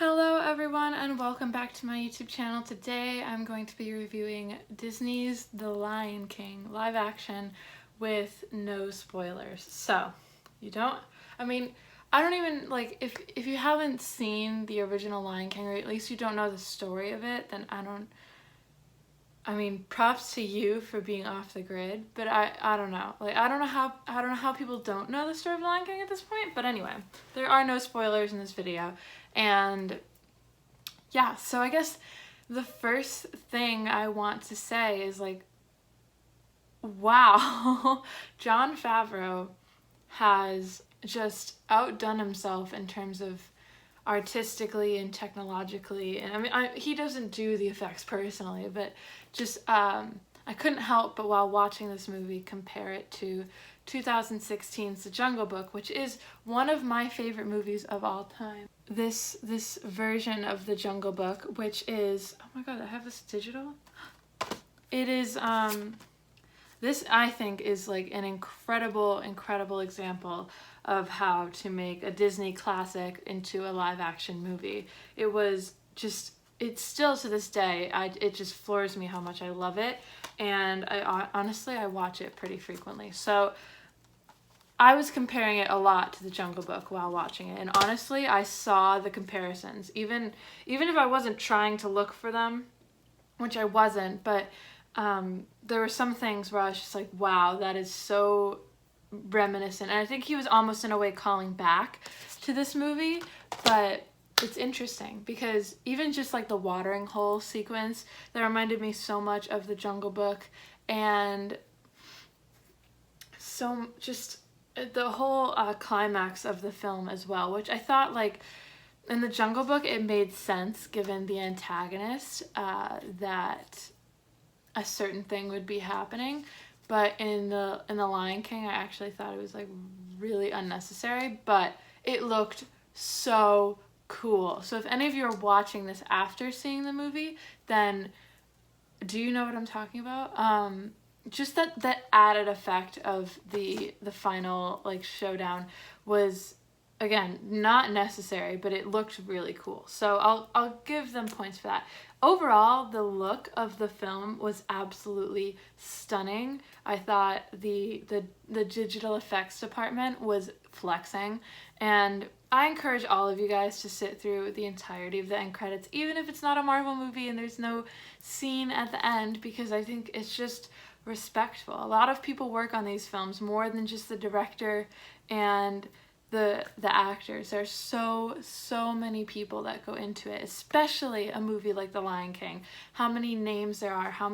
Hello everyone and welcome back to my YouTube channel. Today I'm going to be reviewing Disney's The Lion King live action with no spoilers. So, I don't even, if you haven't seen the original Lion King, or at least you don't know the story of it, then props to you for being off the grid, but I don't know. I don't know how people don't know the story of The Lion King at this point, but anyway, there are no spoilers in this video. And yeah, so I guess the first thing I want to say is wow, Jon Favreau has just outdone himself in terms of artistically and technologically. And he doesn't do the effects personally, but just I couldn't help but while watching this movie compare it to 2016's The Jungle Book, which is one of my favorite movies of all time. This version of The Jungle Book, which is, oh my god, I have this digital? It is, this I think is like an incredible example of how to make a Disney classic into a live action movie. It was just, it's still to this day, it just floors me how much I love it, and honestly I watch it pretty frequently. So I was comparing it a lot to The Jungle Book while watching it, and honestly I saw the comparisons, even if I wasn't trying to look for them, which I wasn't, but there were some things where I was just like, wow, that is so reminiscent. And I think he was almost in a way calling back to this movie, but it's interesting because even just like the watering hole sequence, that reminded me so much of The Jungle Book, and so just the whole climax of the film as well, which I thought, like, in The Jungle Book it made sense given the antagonist, that a certain thing would be happening, but in the Lion King I actually thought it was like really unnecessary, but it looked so cool. So if any of you are watching this after seeing the movie, then do you know what I'm talking about? Just that added effect of the final like showdown was, again, not necessary, but it looked really cool. So I'll give them points for that. Overall, the look of the film was absolutely stunning. I thought the digital effects department was flexing, and I encourage all of you guys to sit through the entirety of the end credits, even if it's not a Marvel movie and there's no scene at the end, because I think it's just respectful. A lot of people work on these films, more than just the director and the actors. There's so many people that go into it, especially a movie like The Lion King. How many names there are, how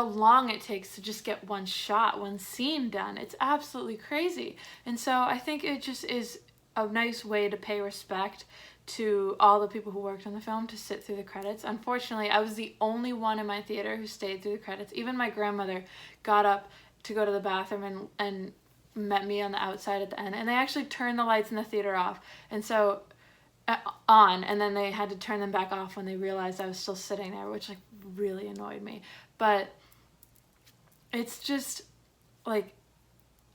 long it takes to just get one shot, one scene done. It's absolutely crazy. And so I think it just is a nice way to pay respect to all the people who worked on the film, to sit through the credits. Unfortunately, I was the only one in my theater who stayed through the credits. Even my grandmother got up to go to the bathroom and met me on the outside at the end, and they actually turned the lights in the theater off, and so on, and then they had to turn them back off when they realized I was still sitting there, which like really annoyed me. But it's just like,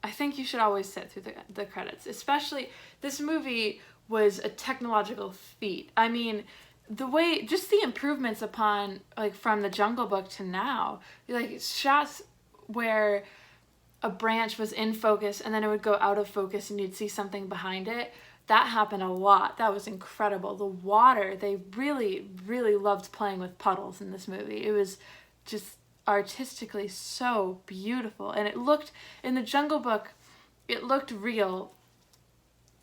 I think you should always sit through the credits. Especially, this movie was a technological feat. I mean, the way, just the improvements upon, like, from The Jungle Book to now, like shots where a branch was in focus and then it would go out of focus and you'd see something behind it. That happened a lot. That was incredible. The water, they really loved playing with puddles in this movie. It was just artistically so beautiful, and it looked, in The Jungle Book, it looked real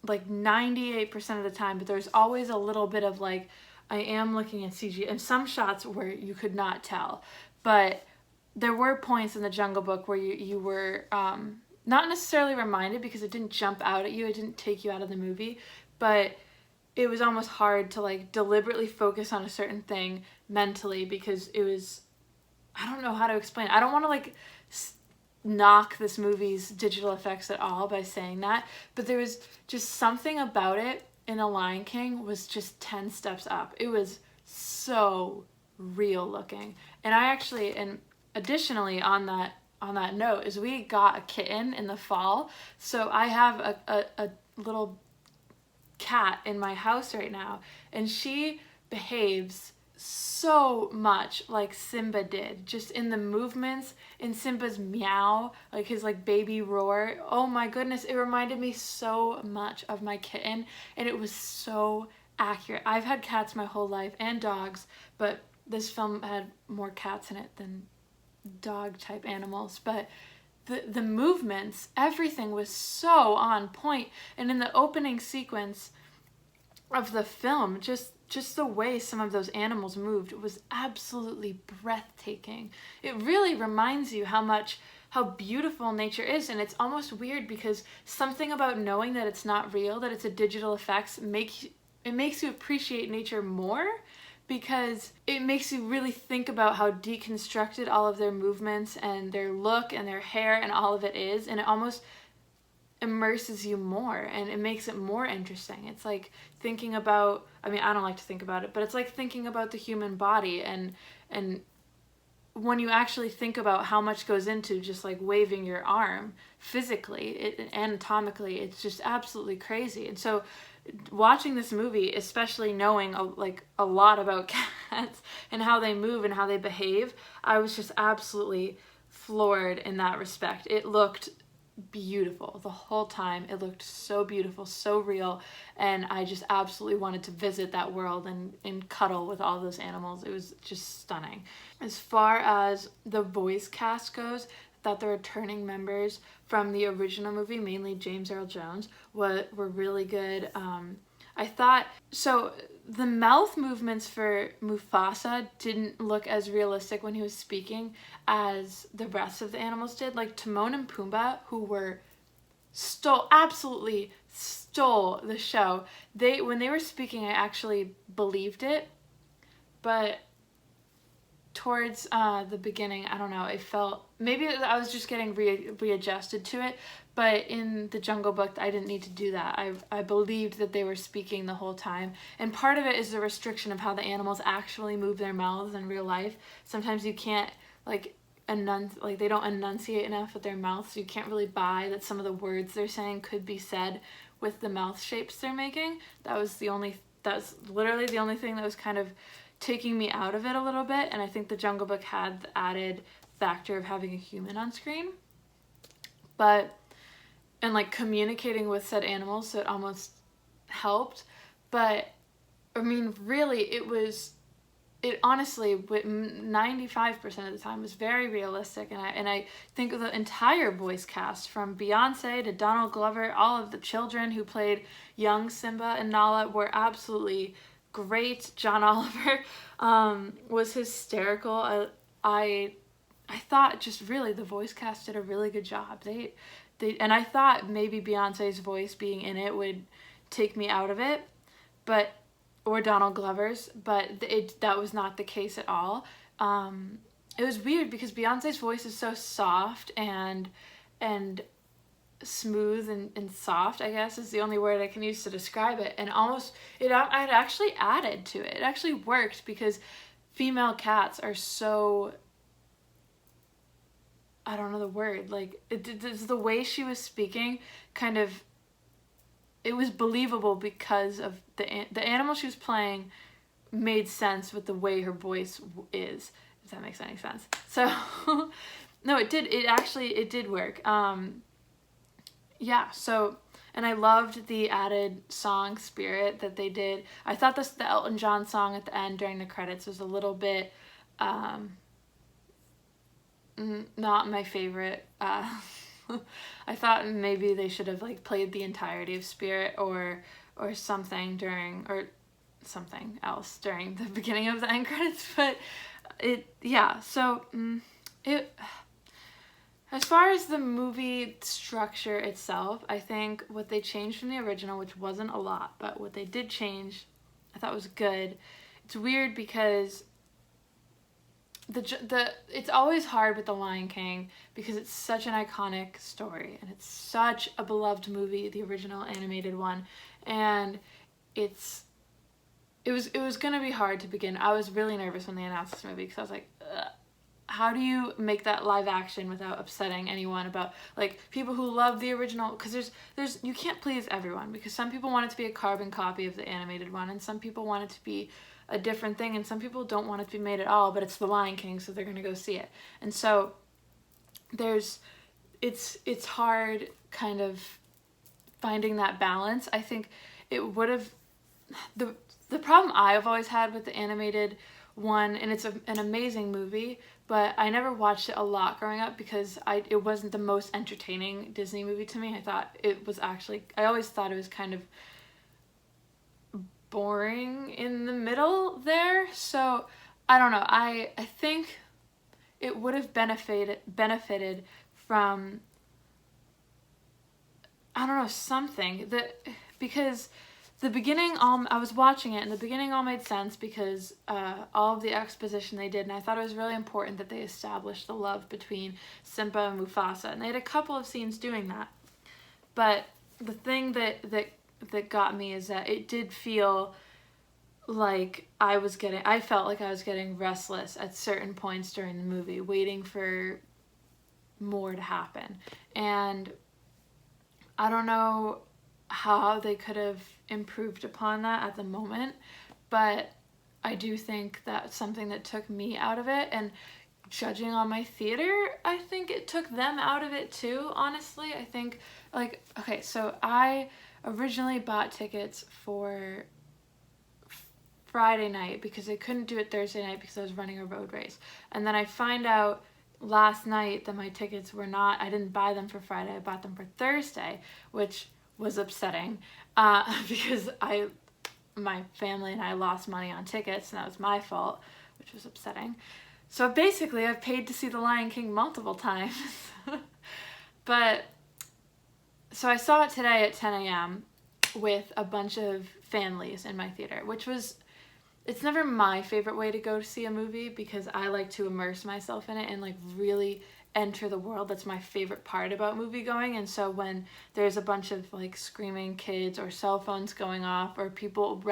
like 98% of the time, but there's always a little bit of like, I am looking at CG, and some shots where you could not tell, but there were points in The Jungle Book where you were not necessarily reminded, because it didn't jump out at you, it didn't take you out of the movie, but it was almost hard to like deliberately focus on a certain thing mentally, because it was, I don't know how to explain it. I don't want to like knock this movie's digital effects at all by saying that, but there was just something about it in The Lion King was just 10 steps up. It was so real looking. And I actually, and additionally on that note, is we got a kitten in the fall, so I have a little cat in my house right now, and she behaves so much like Simba did, just in the movements, in Simba's meow, like his like baby roar. Oh my goodness, it reminded me so much of my kitten, and it was so accurate. I've had cats my whole life and dogs, but this film had more cats in it than dog type animals. But the movements, everything was so on point. And in the opening sequence of the film, just the way some of those animals moved was absolutely breathtaking. It really reminds you how beautiful nature is, and it's almost weird because something about knowing that it's not real, that it's a digital effects, makes you appreciate nature more, because it makes you really think about how deconstructed all of their movements and their look and their hair and all of it is, and it almost immerses you more and it makes it more interesting. It's like thinking about, I mean, I don't like to think about it, but it's like thinking about the human body, and when you actually think about how much goes into just like waving your arm physically, anatomically, it's just absolutely crazy. And so watching this movie, especially knowing a lot about cats and how they move and how they behave, I was just absolutely floored in that respect. It looked beautiful the whole time. It looked so beautiful, so real, and I just absolutely wanted to visit that world and cuddle with all those animals. It was just stunning. As far as the voice cast goes, I thought the returning members from the original movie, mainly James Earl Jones, were really good. I thought, so the mouth movements for Mufasa didn't look as realistic when he was speaking as the rest of the animals did. Like Timon and Pumbaa, who were absolutely stole the show. When they were speaking, I actually believed it, but towards the beginning, I don't know, it felt, maybe I was just getting readjusted to it, but in the Jungle Book, I didn't need to do that. I believed that they were speaking the whole time, and part of it is the restriction of how the animals actually move their mouths in real life. Sometimes you can't, like they don't enunciate enough with their mouths, so you can't really buy that some of the words they're saying could be said with the mouth shapes they're making. That's literally the only thing that was kind of taking me out of it a little bit, and I think the Jungle Book had the added factor of having a human on screen, and like communicating with said animals, so it almost helped. But I mean, really, it honestly, 95% of the time was very realistic, and I think the entire voice cast, from Beyonce to Donald Glover, all of the children who played young Simba and Nala were absolutely great. John Oliver was hysterical. I thought just really the voice cast did a really good job. And I thought maybe Beyonce's voice being in it would take me out of it, or Donald Glover's, but that was not the case at all. It was weird because Beyonce's voice is so soft and smooth and soft, I guess is the only word I can use to describe it, and it actually added to it. It actually worked because female cats are so, I don't know the word, like the way she was speaking, kind of, it was believable because of the animal she was playing made sense with the way her voice is, if that makes any sense. So no, it did work. Yeah, so, and I loved the added song Spirit that they did. I thought the Elton John song at the end during the credits was a little bit not my favorite. I thought maybe they should have like played the entirety of Spirit or something something else during the beginning of the end credits, but as far as the movie structure itself, I think what they changed from the original, which wasn't a lot, but what they did change, I thought was good. It's weird because it's always hard with The Lion King because it's such an iconic story and it's such a beloved movie, the original animated one, and it was gonna be hard to begin. I was really nervous when they announced this movie because I was like, ugh. how do you make that live action without upsetting anyone about, like, people who love the original? Because there's you can't please everyone, because some people want it to be a carbon copy of the animated one, and some people want it to be a different thing, and some people don't want it to be made at all, but it's The Lion King, so they're gonna go see it. And so it's hard kind of finding that balance. I think it would have, the problem I've always had with the animated one, and it's an amazing movie, but I never watched it a lot growing up because it wasn't the most entertaining Disney movie to me. I always thought it was kind of boring in the middle there. So I don't know. I think it would have benefited from, I don't know, something that, because the beginning, I was watching it, and the beginning all made sense because all of the exposition they did, and I thought it was really important that they established the love between Simba and Mufasa, and they had a couple of scenes doing that. But the thing that got me is that it did feel like I felt like I was getting restless at certain points during the movie, waiting for more to happen. And I don't know how they could have improved upon that at the moment, but I do think that's something that took me out of it. And judging on my theater, I think it took them out of it too, honestly. I think, like, okay, so I originally bought tickets for Friday night because I couldn't do it Thursday night because I was running a road race. And then I find out last night that my tickets were not, I didn't buy them for Friday, I bought them for Thursday, which was upsetting because my family and I lost money on tickets, and that was my fault, which was upsetting. So basically I've paid to see The Lion King multiple times. But so I saw it today at 10 a.m. with a bunch of families in my theater, which was, it's never my favorite way to go to see a movie because I like to immerse myself in it and like really enter the world. That's my favorite part about movie going. And so when there's a bunch of like screaming kids or cell phones going off or people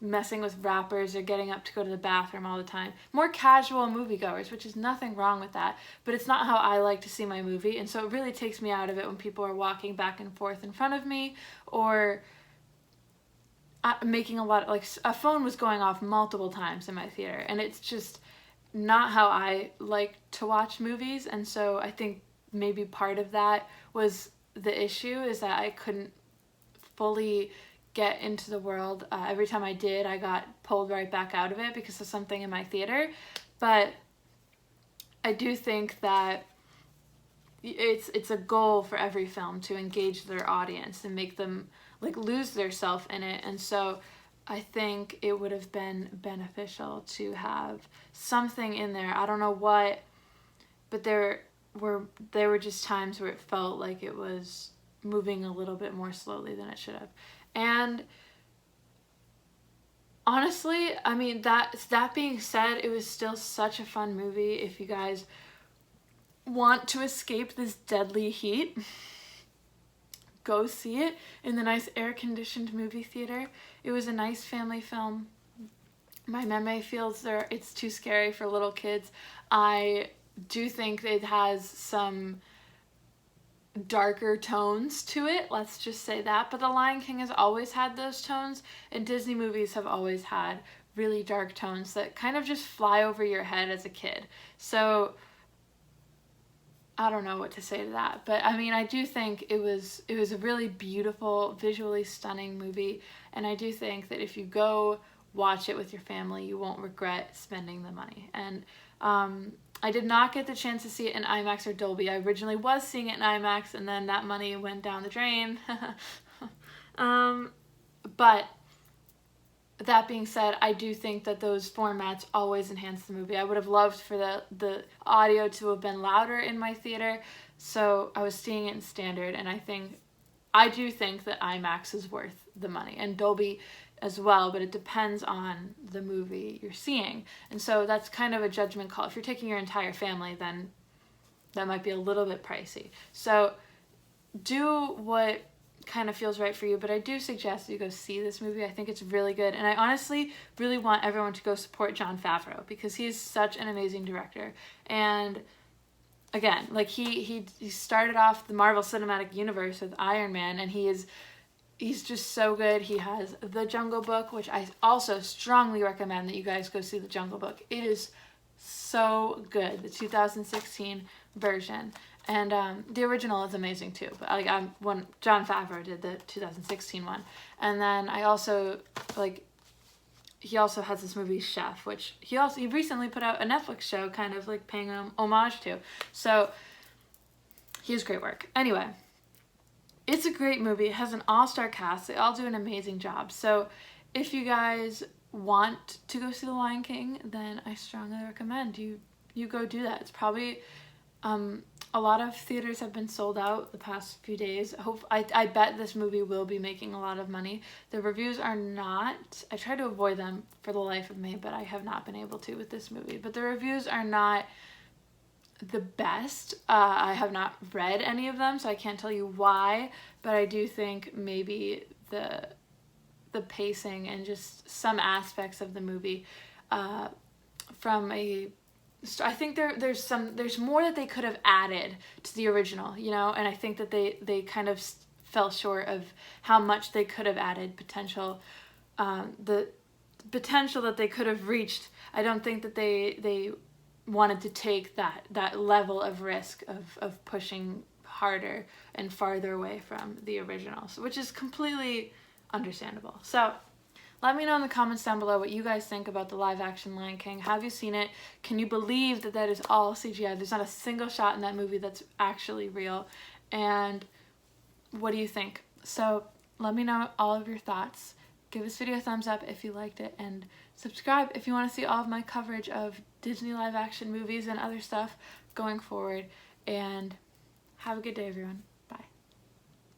messing with rappers or getting up to go to the bathroom all the time, more casual moviegoers, which is nothing wrong with that, but it's not how I like to see my movie. And so it really takes me out of it when people are walking back and forth in front of me, or making a lot, like a phone was going off multiple times in my theater, and it's just not how I like to watch movies. And so I think maybe part of that was the issue, is that I couldn't fully get into the world. Every time I did, I got pulled right back out of it because of something in my theater. But I do think that it's a goal for every film to engage their audience and make them like lose their self in it. And so I think it would have been beneficial to have something in there. I don't know what, but there were just times where it felt like it was moving a little bit more slowly than it should have. And honestly, I mean, that being said, it was still such a fun movie. If you guys want to escape this deadly heat, go see it in the nice air-conditioned movie theater. It was a nice family film. My meme feels it's too scary for little kids. I do think it has some darker tones to it, let's just say that. But The Lion King has always had those tones, and Disney movies have always had really dark tones that kind of just fly over your head as a kid. So I don't know what to say to that, but I mean, I do think it was a really beautiful, visually stunning movie, and I do think that if you go watch it with your family, you won't regret spending the money. And I did not get the chance to see it in IMAX or Dolby. I originally was seeing it in IMAX, and then that money went down the drain. But that being said, I do think that those formats always enhance the movie. I would have loved for the audio to have been louder in my theater, so I was seeing it in standard, and I do think that IMAX is worth the money, and Dolby as well, but it depends on the movie you're seeing. And so that's kind of a judgment call. If you're taking your entire family, then that might be a little bit pricey. So do what kind of feels right for you, but I do suggest you go see this movie. I think it's really good, and I honestly really want everyone to go support Jon Favreau because he's such an amazing director. And again, like he started off the Marvel Cinematic Universe with Iron Man, and he's just so good. He has The Jungle Book, which I also strongly recommend that you guys go see The Jungle Book. It is so good, the 2016 version. And the original is amazing too. But like when Jon Favreau did the 2016 one, and then I also like he also has this movie Chef, which he recently put out a Netflix show, kind of like paying homage to. So he has great work. Anyway, it's a great movie. It has an all-star cast. They all do an amazing job. So if you guys want to go see The Lion King, then I strongly recommend you go do that. It's probably a lot of theaters have been sold out the past few days. I bet this movie will be making a lot of money. The reviews are not, I try to avoid them for the life of me, but I have not been able to with this movie. But the reviews are not the best. I have not read any of them, so I can't tell you why, but I do think maybe the pacing and just some aspects of the movie I think there's more that they could have added to the original, you know, and I think that they kind of fell short of how much they could have added potential, the potential that they could have reached. I don't think that they wanted to take that level of risk of pushing harder and farther away from the original, which is completely understandable. So let me know in the comments down below what you guys think about the live action Lion King. Have you seen it? Can you believe that is all CGI? There's not a single shot in that movie that's actually real. And what do you think? So let me know all of your thoughts. Give this video a thumbs up if you liked it, and subscribe if you want to see all of my coverage of Disney live action movies and other stuff going forward. And have a good day, everyone.